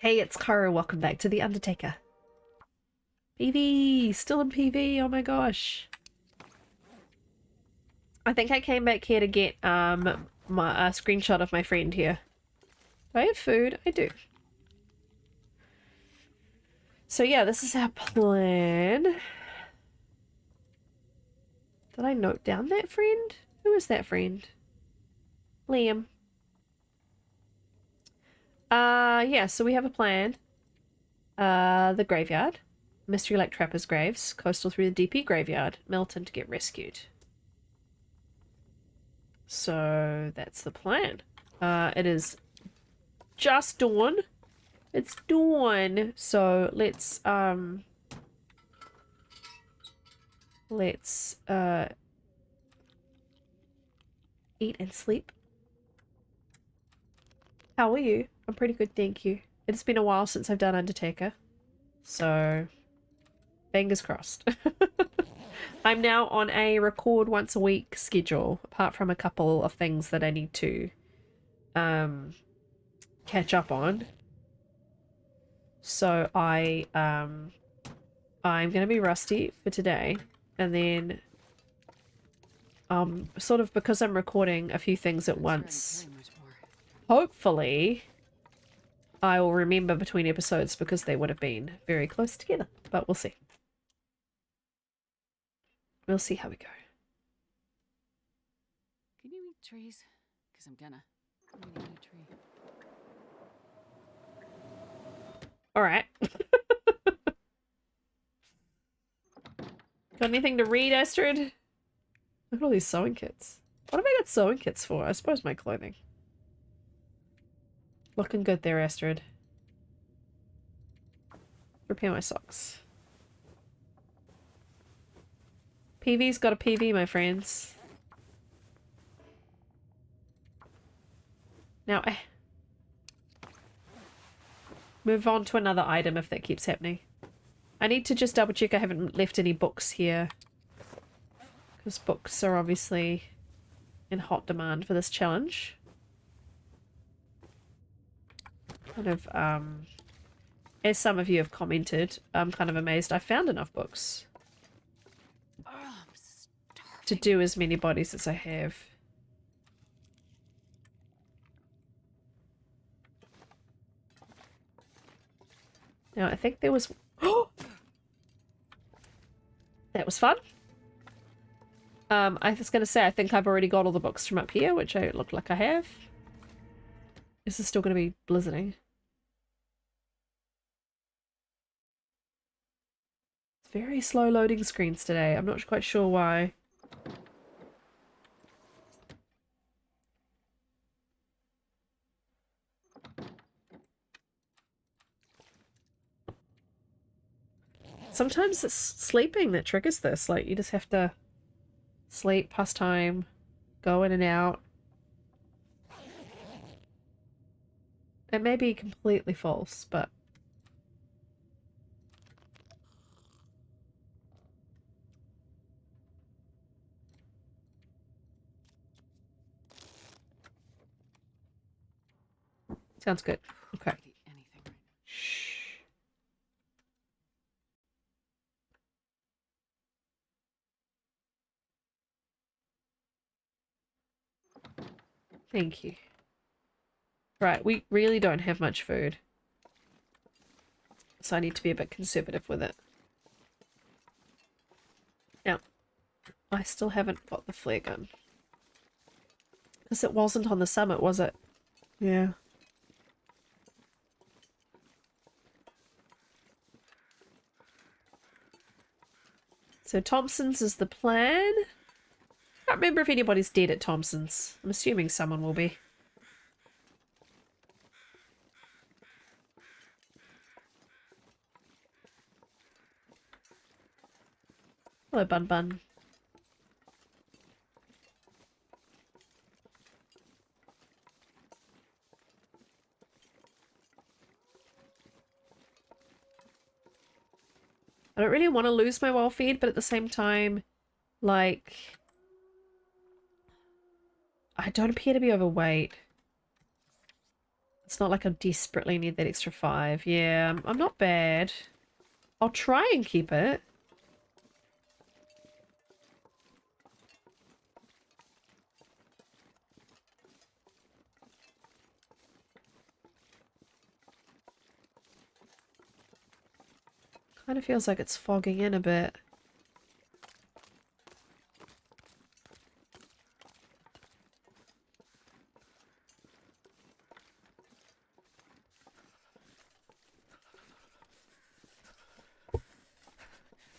Hey, it's Kara. Welcome back to the Undertaker. PV! Still in PV, oh my gosh. I think I came back here to get my screenshot of my friend here. Do I have food? I do. So yeah, this is our plan. Did I note down that friend? Who is that friend? Liam. Yeah, so we have a plan. The graveyard. Mystery Lake Trappers Graves. Coastal through the DP graveyard. Milton to get rescued. So that's the plan. It is just dawn. It's dawn. So let's eat and sleep. How are you? I'm pretty good, thank you. It's been a while since I've done Undertaker. So fingers crossed. I'm now on a record once a week schedule, apart from a couple of things that I need to catch up on. So I'm gonna be rusty for today, and then sort of because I'm recording a few things at once, hopefully I will remember between episodes because they would have been very close together, but we'll see. We'll see how we go. Can you eat trees? Because I'm gonna eat a tree. All right. Got anything to read, Astrid? Look at all these sewing kits. What have I got sewing kits for? I suppose my clothing. Looking good there, Astrid. Repair my socks. PV's got a PV, my friends. Now, move on to another item if that keeps happening. I need to just double check I haven't left any books here. Because books are obviously in hot demand for this challenge. Kind of, as some of you have commented, I'm kind of amazed I found enough books to do as many bodies as I have. Now, I think there was... Oh! That was fun. I was going to say, I think I've already got all the books from up here, which I look like I have. This is still going to be blizzarding. It's very slow loading screens today. I'm not quite sure why. Sometimes it's sleeping that triggers this. Like, you just have to sleep, pass time, go in and out. It may be completely false, but... Sounds good. Okay. Shh. Thank you. Right, we really don't have much food. So I need to be a bit conservative with it. Now, I still haven't got the flare gun. Because it wasn't on the summit, was it? Yeah. So Thompson's is the plan. I can't remember if anybody's dead at Thompson's. I'm assuming someone will be. Hello, Bun Bun. I don't really want to lose my wild feed, but at the same time, like, I don't appear to be overweight. It's not like I desperately need that extra 5. Yeah, I'm not bad. I'll try and keep it. Kind of feels like it's fogging in a bit.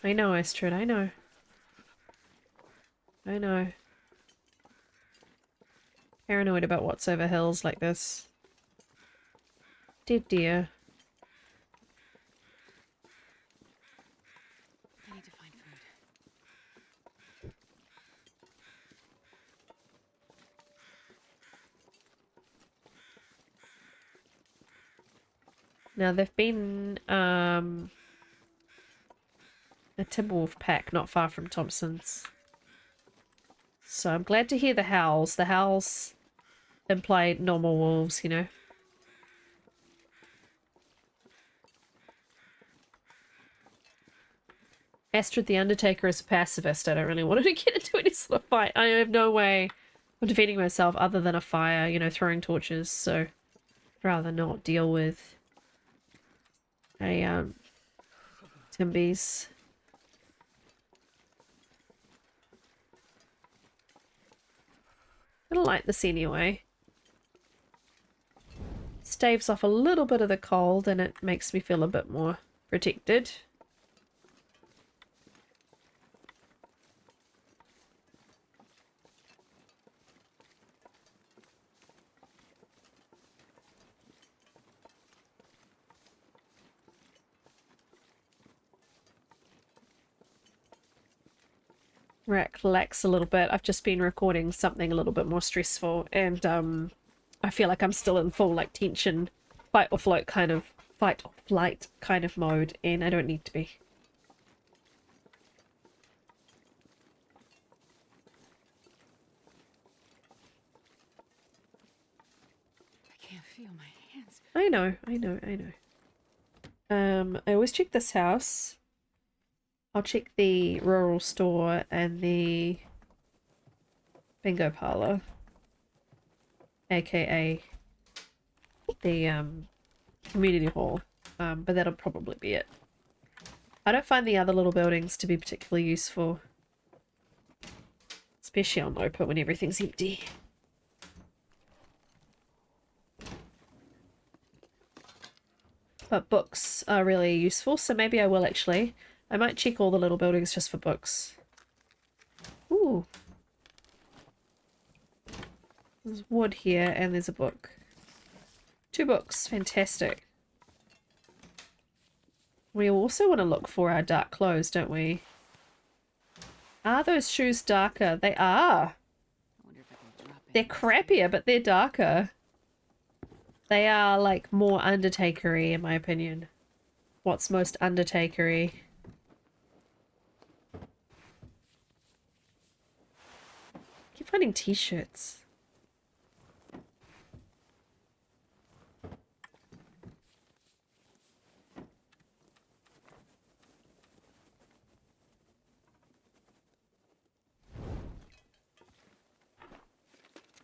I know, Astrid, I know. I know. Paranoid about what's over hills like this. Dear dear. I need to find food. Now they've been a Timberwolf pack not far from Thompson's. So I'm glad to hear the howls. The howls imply normal wolves, you know. Astrid the Undertaker is a pacifist. I don't really want her to get into any sort of fight. I have no way of defending myself other than a fire, you know, throwing torches. So I'd rather not deal with a Timbies. I don't like this anyway. Staves off a little bit of the cold and it makes me feel a bit more protected. Relax a little bit. I've just been recording something a little bit more stressful and I feel like I'm still in full like tension, fight or flight kind of mode and I don't need to be. I can't feel my hands. I know. I always check this house. I'll check the rural store and the bingo parlor, aka the community hall, but that'll probably be it. I don't find the other little buildings to be particularly useful, especially on open when everything's empty. But books are really useful, so maybe I will actually. I might check all the little buildings just for books. Ooh. There's wood here and there's a book. 2 books. Fantastic. We also want to look for our dark clothes, don't we? Are those shoes darker? They are. I wonder if I can drop it. They're crappier, but they're darker. They are, like, more Undertaker-y, in my opinion. What's most Undertaker-y? Keep finding t-shirts.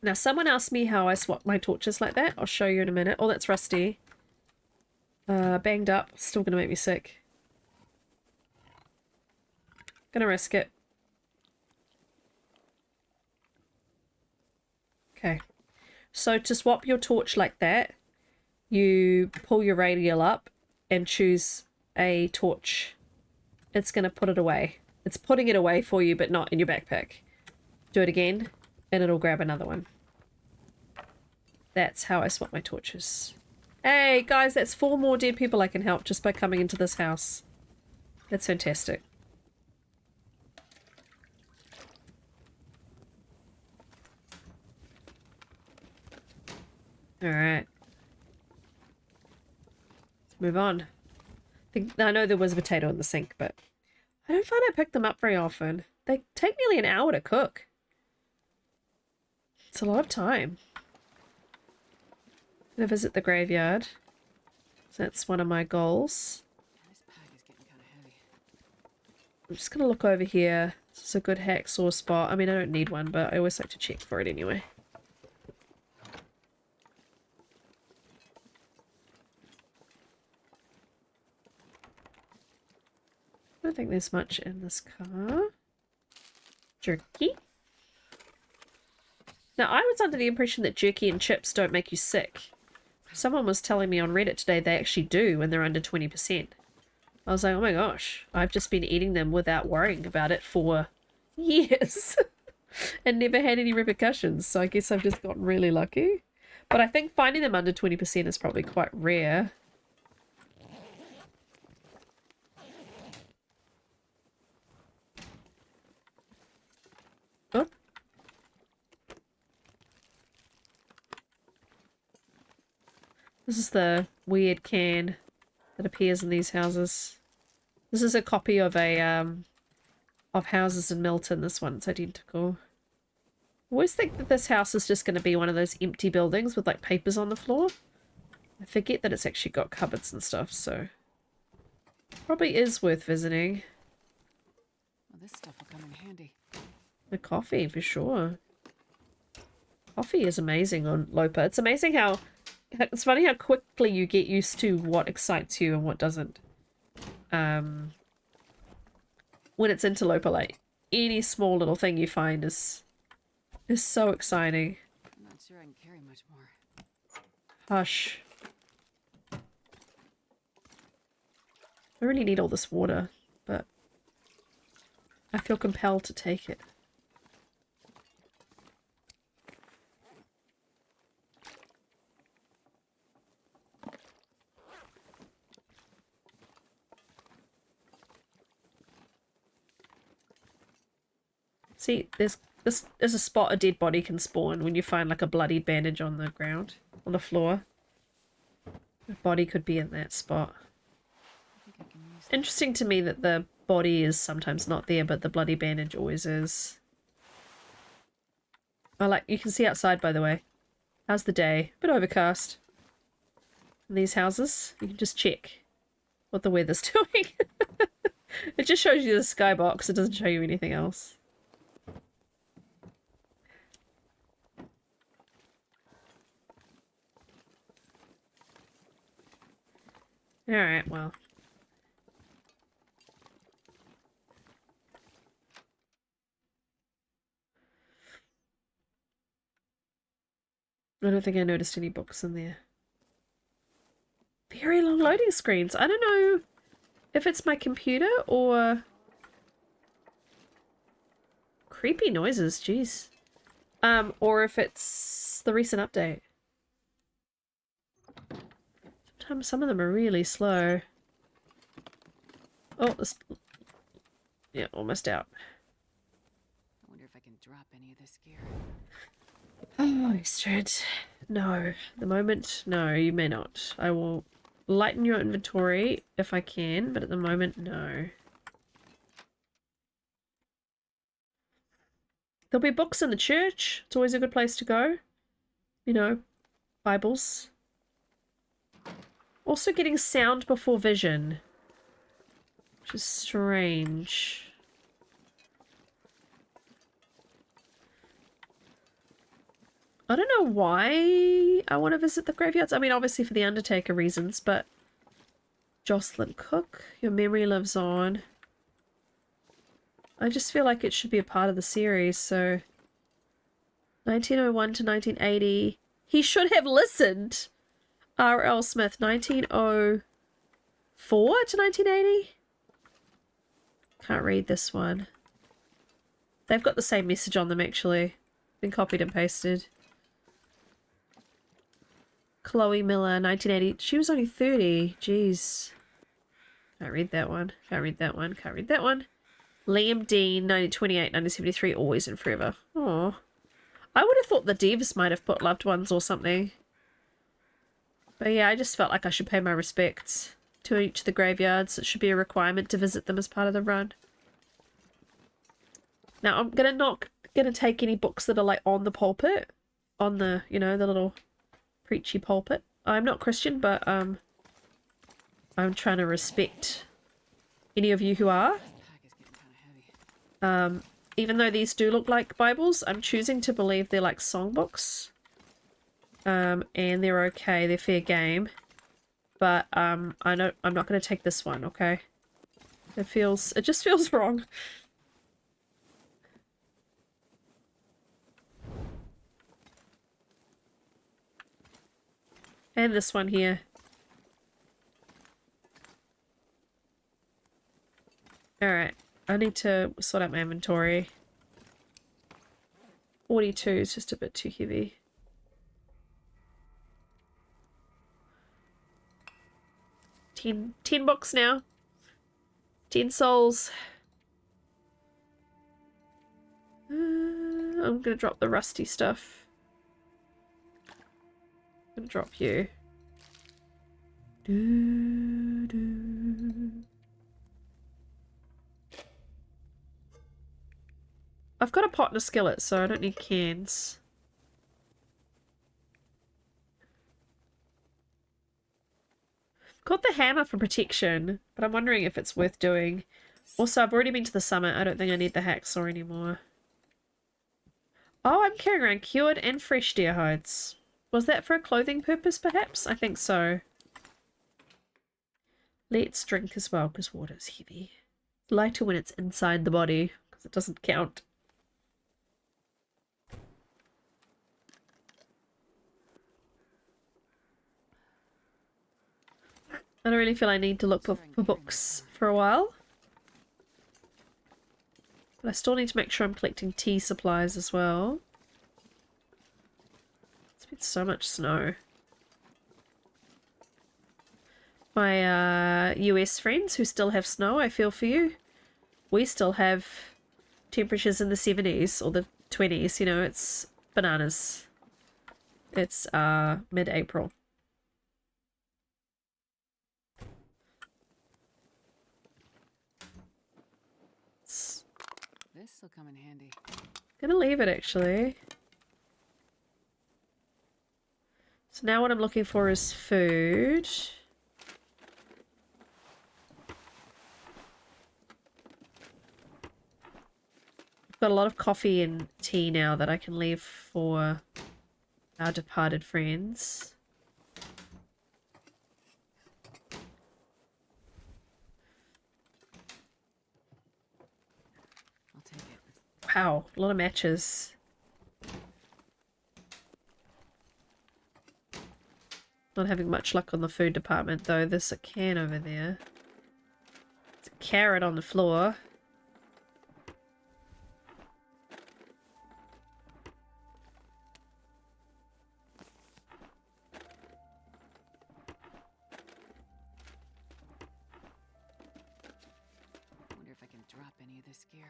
Now, someone asked me how I swap my torches like that. I'll show you in a minute. Oh, that's rusty. Banged up. Still gonna make me sick. Gonna risk it. Okay. So to swap your torch like that, you pull your radial up and choose a torch. It's gonna put it away. It's putting it away for you, but not in your backpack. Do it again, and it'll grab another one. That's how I swap my torches. Hey, guys, that's 4 more dead people I can help just by coming into this house. That's fantastic. Alright. Let's move on. I know there was a potato in the sink, but I don't find I pick them up very often. They take nearly an hour to cook. It's a lot of time. gonna visit the graveyard. So that's one of my goals. Yeah, this pack is getting kind of heavy. I'm just gonna look over here. This is a good hacksaw spot. I mean, I don't need one, but I always like to check for it anyway. I don't think there's much in this car. Jerky. Now, I was under the impression that jerky and chips don't make you sick. Someone was telling me on Reddit today they actually do when they're under 20%. I was like, oh my gosh, I've just been eating them without worrying about it for years and never had any repercussions. So I guess I've just gotten really lucky. But I think finding them under 20% is probably quite rare. Oh. This is the weird can that appears in these houses. This is a copy of a of houses in Milton. This one's identical. I always think that this house is just going to be one of those empty buildings with like papers on the floor. I forget that it's actually got cupboards and stuff, so probably is worth visiting. Well, this stuff will come in handy. The coffee, for sure. Coffee is amazing on Lopa. It's amazing how... It's funny how quickly you get used to what excites you and what doesn't. When it's interloper, like, any small little thing you find is so exciting. I'm not sure I can carry much more. Hush. I really need all this water, but I feel compelled to take it. See, there's a spot a dead body can spawn when you find like a bloodied bandage on the ground, on the floor. The body could be in that spot. I think I can use that. Interesting to me that the body is sometimes not there, but the bloody bandage always is. You can see outside, by the way. How's the day? Bit overcast. In these houses, you can just check what the weather's doing. It just shows you the skybox. It doesn't show you anything else. Alright, well. I don't think I noticed any books in there. Very long loading screens. I don't know if it's my computer or... Creepy noises, jeez. Or if it's the recent update. Sometimes some of them are really slow. Oh, this... Yeah, almost out. I wonder if I can drop any of this gear. Oh, Astrid. No. At the moment, no, you may not. I will lighten your inventory if I can, but at the moment, no. There'll be books in the church. It's always a good place to go. You know, Bibles. Also getting sound before vision. Which is strange. I don't know why I want to visit the graveyards. I mean, obviously for the Undertaker reasons, but... Jocelyn Cook, your memory lives on. I just feel like it should be a part of the series, so... 1901 to 1980. He should have listened! R.L. Smith, 1904 to 1980? Can't read this one. They've got the same message on them, actually. Been copied and pasted. Chloe Miller, 1980. She was only 30. Jeez. Can't read that one. Can't read that one. Can't read that one. Liam Dean, 1928, 1973. Always and forever. Aww. I would have thought the devs might have put loved ones or something. But yeah, I just felt like I should pay my respects to each of the graveyards. It should be a requirement to visit them as part of the run. Now, I'm not gonna take any books that are like on the pulpit. On the, you know, the little preachy pulpit. I'm not Christian, but I'm trying to respect any of you who are. This pack is getting kind of heavy. Even though these do look like Bibles, I'm choosing to believe they're like songbooks. And they're okay, they're fair game. But I'm not gonna take this one, okay? It just feels wrong. And this one here. Alright, I need to sort out my inventory. 42 is just a bit too heavy. 10 books now. 10 souls. I'm gonna drop the rusty stuff. I'm gonna drop you. I've got a pot and a skillet, so I don't need cans. Got the hammer for protection, but I'm wondering if it's worth doing. Also, I've already been to the summit. I don't think I need the hacksaw anymore. Oh, I'm carrying around cured and fresh deer hides. Was that for a clothing purpose, perhaps? I think so. Let's drink as well, because water is heavy. Lighter when it's inside the body, because it doesn't count. I don't really feel I need to look for books for a while. But I still need to make sure I'm collecting tea supplies as well. It's been so much snow. My US friends who still have snow, I feel for you. We still have temperatures in the 70s or the 20s, you know, it's bananas. It's mid-April. This'll come in handy. Gonna leave it actually. So now what I'm looking for is food. I've got a lot of coffee and tea now that I can leave for our departed friends. I'll take it. Wow, a lot of matches. Not having much luck on the food department though. There's a can over there. There's a carrot on the floor. Wonder if I can drop any of this gear.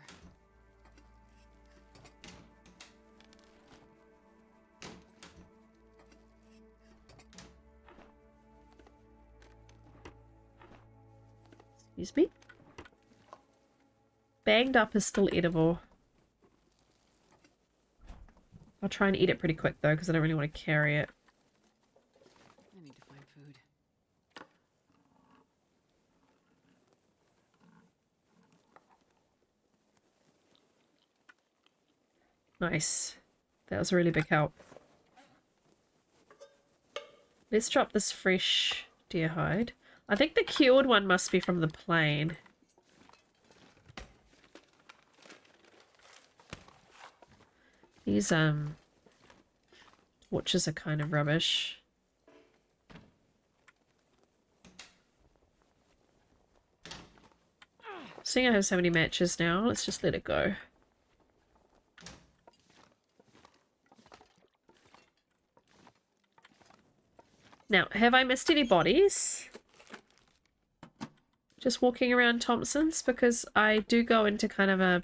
Excuse me. Banged up is still edible. I'll try and eat it pretty quick though, because I don't really want to carry it. I need to find food. Nice. That was a really big help. Let's drop this fresh deer hide. I think the cured one must be from the plane. These watches are kind of rubbish. Seeing I have so many matches now, let's just let it go. Now, have I missed any bodies? Just walking around Thompson's, because I do go into kind of a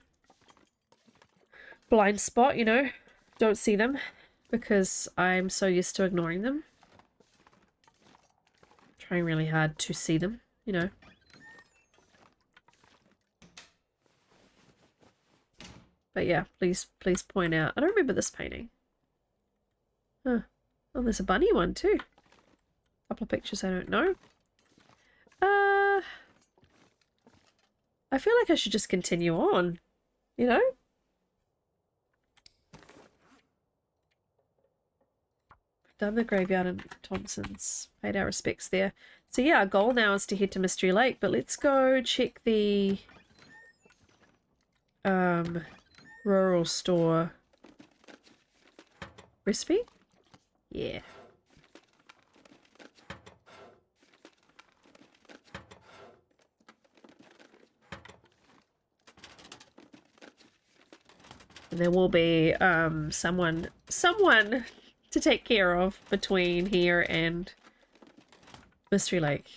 blind spot, you know, don't see them because I'm so used to ignoring them. Trying really hard to see them, you know. But yeah, please point out. I don't remember this painting. Huh. Oh, there's a bunny one too. Couple of pictures I don't know. I feel like I should just continue on, you know? Done the graveyard in Thompson's. Paid our respects there. So yeah, our goal now is to head to Mystery Lake, but let's go check the rural store recipe. Yeah. And there will be someone to take care of between here and Mystery Lake.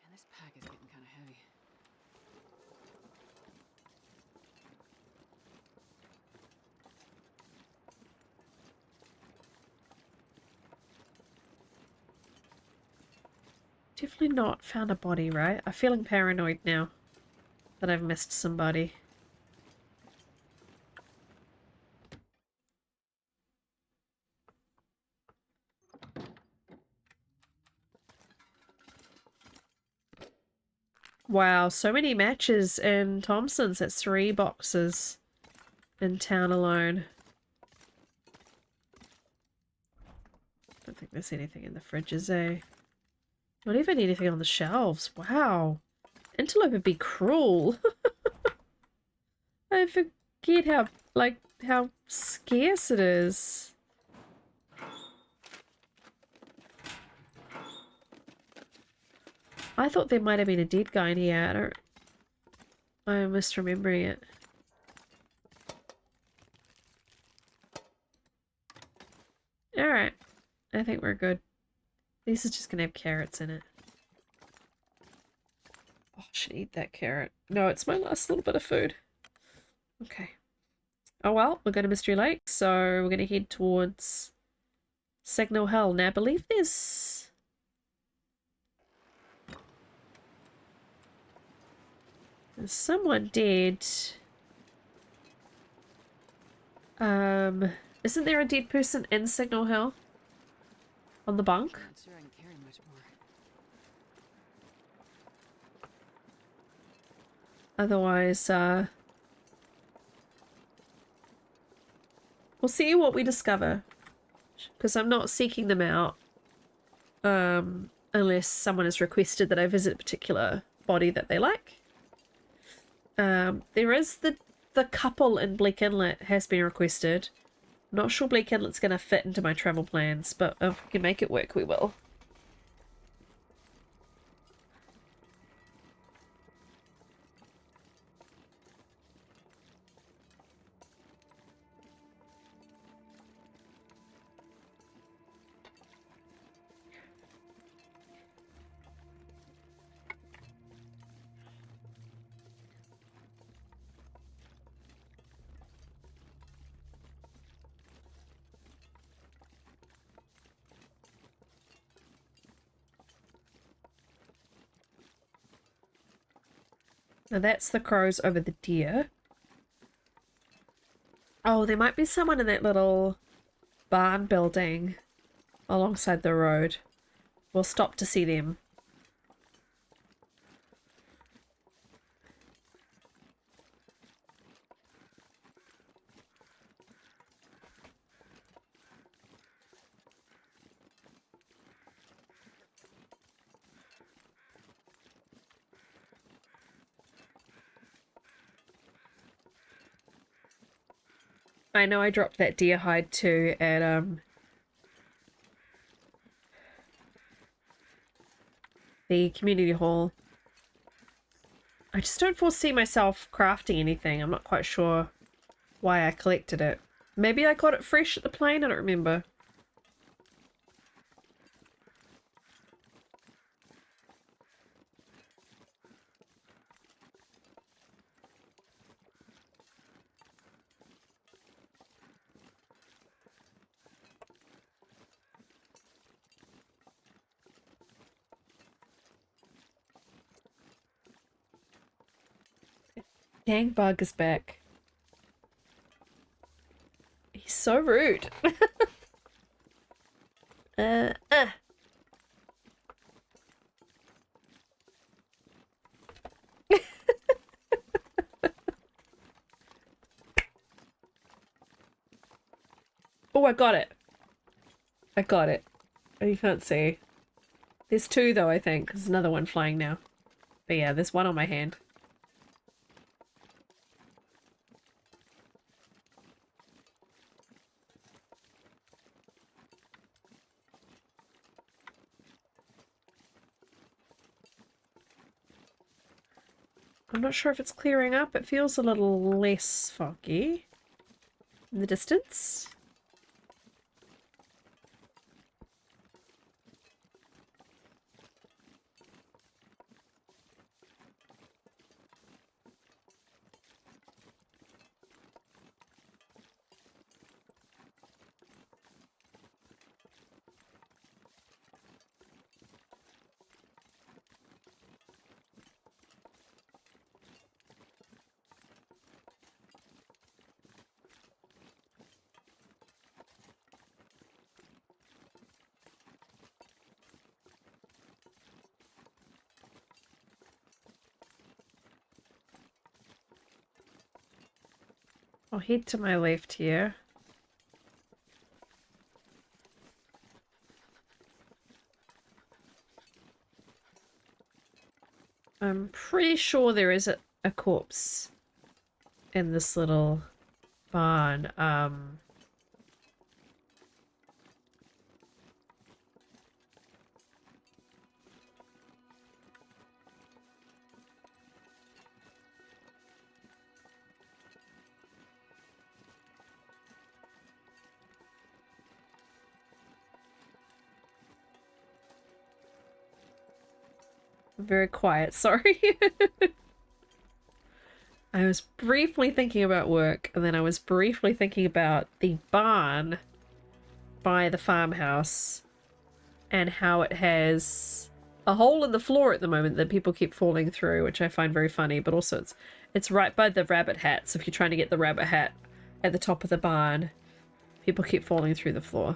And this pack is getting kind of heavy. Definitely not found a body, right? I'm feeling paranoid now that I've missed somebody. Wow, so many matches in Thompson's. That's 3 boxes in town alone. Don't think there's anything in the fridges, eh? Not even anything on the shelves. Wow. Antelope would be cruel. I forget how scarce it is. I thought there might have been a dead guy in here. I'm misremembering it. Alright. I think we're good. This is just gonna have carrots in it. Oh, I should eat that carrot. No, it's my last little bit of food. Okay. Oh well, we're going to Mystery Lake, so we're going to head towards Signal Hill. Now, I believe there's someone dead. Isn't there a dead person in Signal Hill? On the bunk? I'm not sure I can carry much more. Otherwise, we'll see what we discover. Because I'm not seeking them out. Unless someone has requested that I visit a particular body that they like. There is the couple in Bleak Inlet has been requested. I'm not sure Bleak Inlet's going to fit into my travel plans, but if we can make it work, we will. Now that's the crows over the deer. Oh, there might be someone in that little barn building alongside the road. We'll stop to see them. I know I dropped that deer hide too at the community hall. I just don't foresee myself crafting anything. I'm not quite sure why I collected it. Maybe I got it fresh at the plane, I don't remember. Dang bug is back. He's so rude. uh, uh. Oh, I got it. I got it. Oh, you can't see. There's two though, I think. There's another one flying now. But yeah, there's one on my hand. I'm not sure if it's clearing up. It feels a little less foggy in the distance. I'll head to my left here. I'm pretty sure there is a corpse in this little barn. Very quiet, sorry. I was briefly thinking about work, and then I was briefly thinking about the barn by the farmhouse and how it has a hole in the floor at the moment that people keep falling through, which I find very funny, but also it's right by the rabbit hat, so if you're trying to get the rabbit hat at the top of the barn, people keep falling through the floor.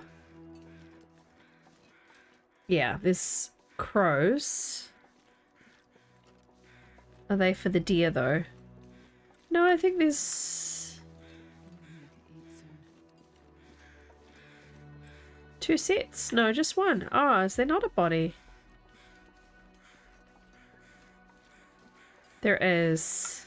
Yeah, there's crows. Are they for the deer, though? No, I think there's two sets. No, just one. Oh, is there not a body? There is.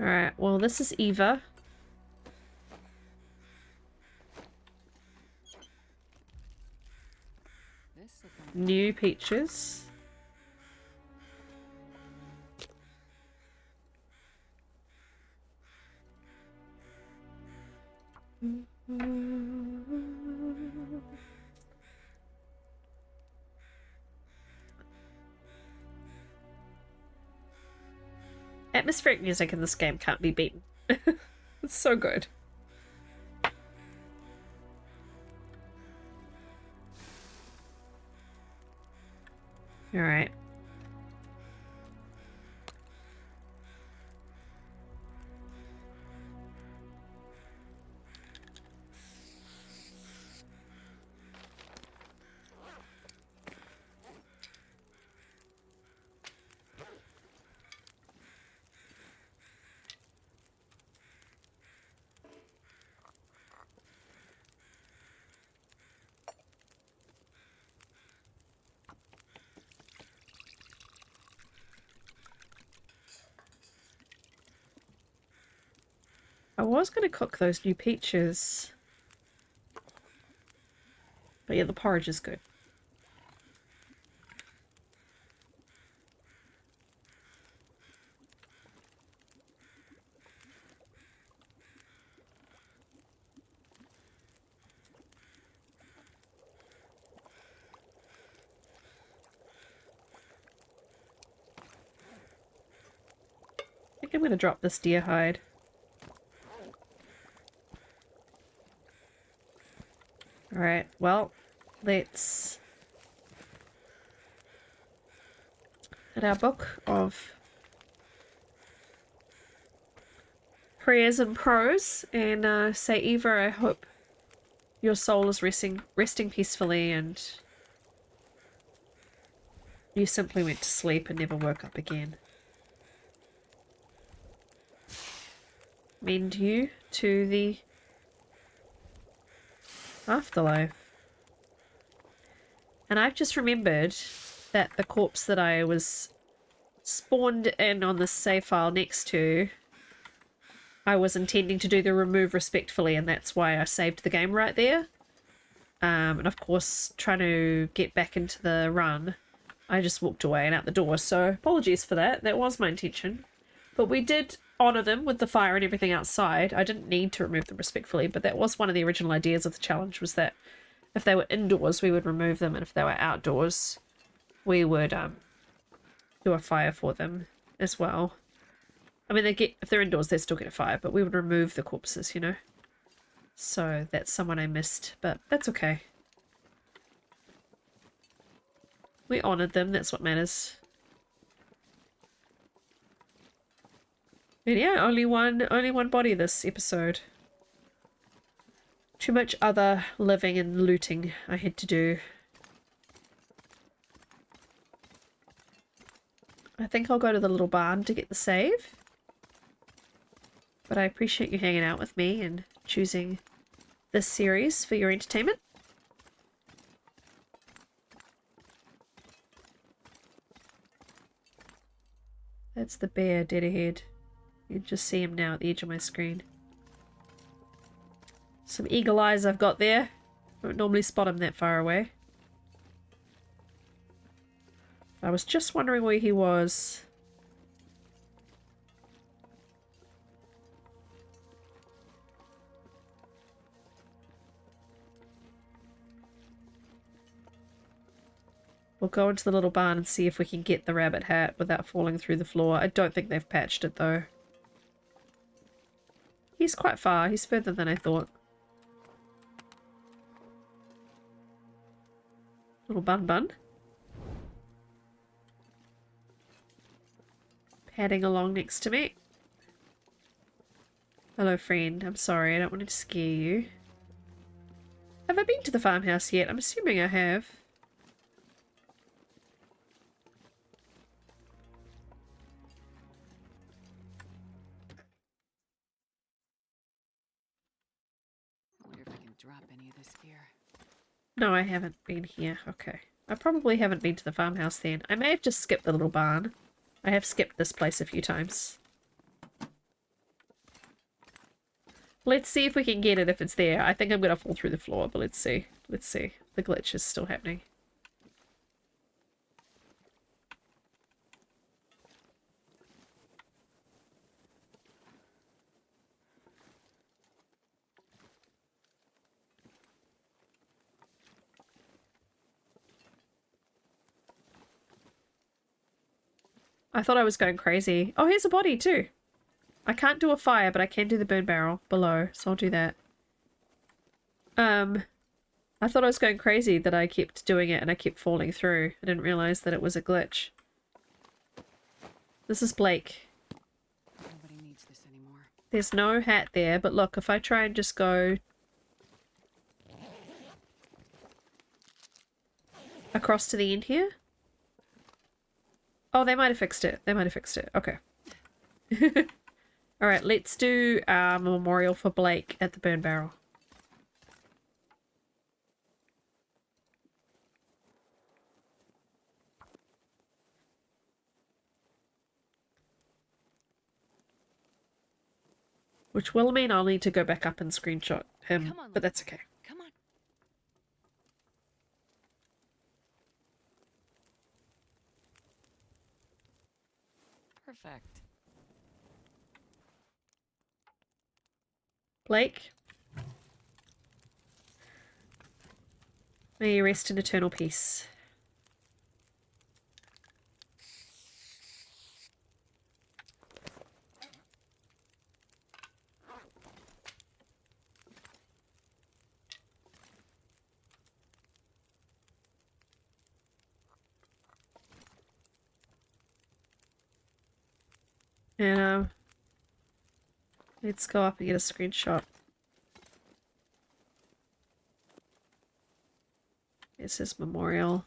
Alright, well, this is Eva. New Peaches. Atmospheric music in this game can't be beaten. It's so good. Alright. I was going to cook those new peaches. But yeah, the porridge is good. I think I'm going to drop this deer hide. Alright, well, let's at our book of prayers and prose and say, Eva, I hope your soul is resting peacefully and you simply went to sleep and never woke up again. Mend you to the afterlife. And I've just remembered that the corpse that I was spawned in on the save file next to, I was intending to do the remove respectfully, and that's why I saved the game right there. And of course, trying to get back into the run, I just walked away and out the door, so apologies for that. That was my intention. But we did honour them with the fire and everything outside. I didn't need to remove them respectfully, but that was one of the original ideas of the challenge, was that if they were indoors, we would remove them, and if they were outdoors, we would do a fire for them as well. I mean, if they're indoors, they still get a fire, but we would remove the corpses, you know? So that's someone I missed, but that's okay. We honoured them, that's what matters. And yeah, only one body this episode. Too much other living and looting I had to do. I think I'll go to the little barn to get the save. But I appreciate you hanging out with me and choosing this series for your entertainment. That's the bear dead ahead. You can just see him now at the edge of my screen. Some eagle eyes I've got there. Don't normally spot him that far away. I was just wondering where he was. We'll go into the little barn and see if we can get the rabbit hat without falling through the floor. I don't think they've patched it though. He's quite far. He's further than I thought. Little bun. Padding along next to me. Hello, friend. I'm sorry. I don't want to scare you. Have I been to the farmhouse yet? I'm assuming I have. I wonder if I can drop any of this gear. No, I haven't been here. Okay. I probably haven't been to the farmhouse then. I may have just skipped the little barn. I have skipped this place a few times. Let's see if we can get it if it's there. I think I'm going to fall through the floor, but let's see. Let's see. The glitch is still happening. I thought I was going crazy. Oh, here's a body too. I can't do a fire, but I can do the burn barrel below, so I'll do that. I thought I was going crazy that I kept doing it and I kept falling through. I didn't realize that it was a glitch. This is Blake. Nobody needs this anymore. There's no hat there, but look, if I try and just go across to the end here. Oh, they might have fixed it. They might have fixed it. Okay. Alright, let's do a memorial for Blake at the burn barrel. Which will mean I'll need to go back up and screenshot him, Come on, but that's okay. Come on. Perfect. Blake. May you rest in eternal peace. Let's go up and get a screenshot. It's his memorial.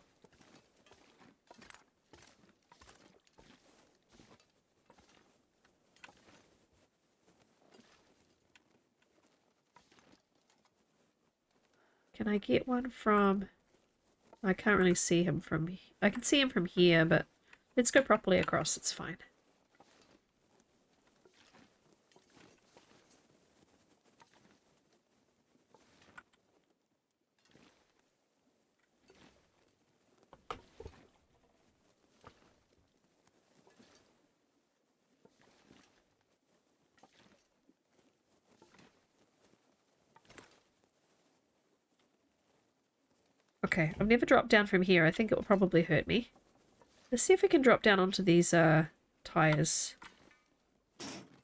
Can I get one from... I can't really see him from... I can see him from here, but let's go properly across. It's fine. Okay, I've never dropped down from here. I think it will probably hurt me. Let's see if we can drop down onto these tires.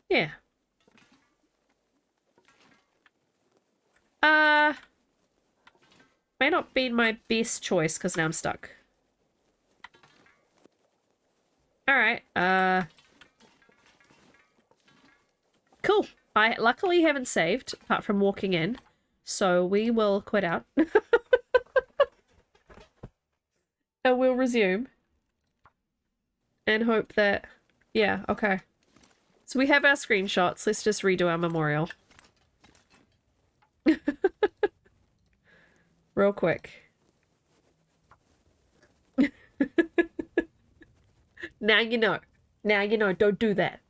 Yeah. May not be my best choice because now I'm stuck. Alright, cool. I luckily haven't saved, apart from walking in. So we will quit out. And we'll resume. And hope that... Yeah, okay. So we have our screenshots. Let's just redo our memorial. Real quick. Now you know. Now you know. Don't do that.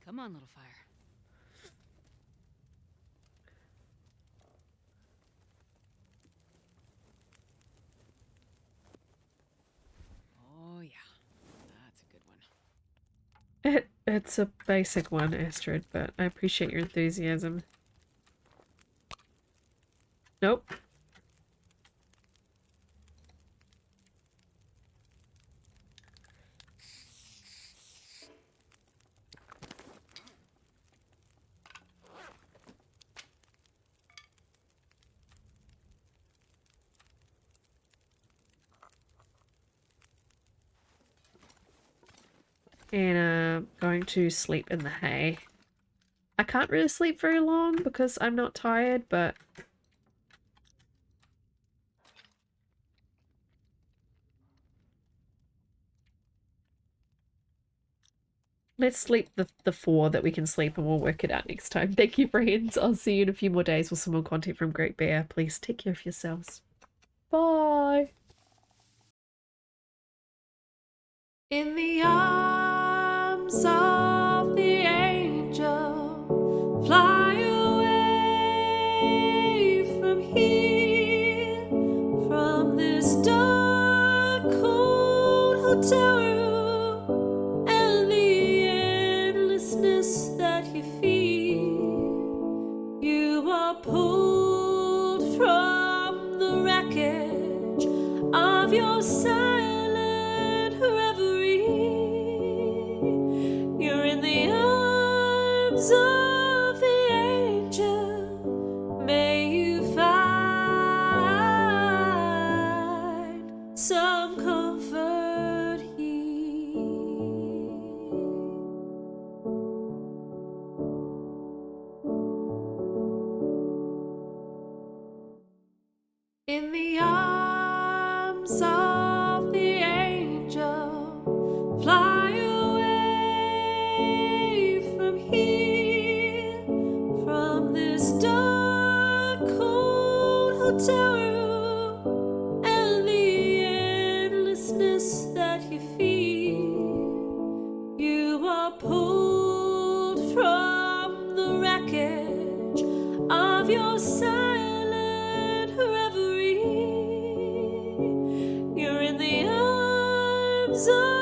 Come on, little fire. Oh yeah, that's a good one. It's a basic one, Astrid, but I appreciate your enthusiasm. Nope. And I'm going to sleep in the hay. I can't really sleep very long because I'm not tired, but... Let's sleep the 4 that we can sleep and we'll work it out next time. Thank you, friends. I'll see you in a few more days with some more content from Great Bear. Please take care of yourselves. Bye! In the arms of the angel, fly away from here, from this dark, cold hotel room, and the endlessness that you feel. You are pulled from the wreckage of your silent reverie. You're in the arms of the angel. May you find some comfort here. In the arms of the angel, fly away from here, from this dark, cold hotel room, and the endlessness that you feel. You are pulled from the wreckage of your silent reverie. You're in the arms of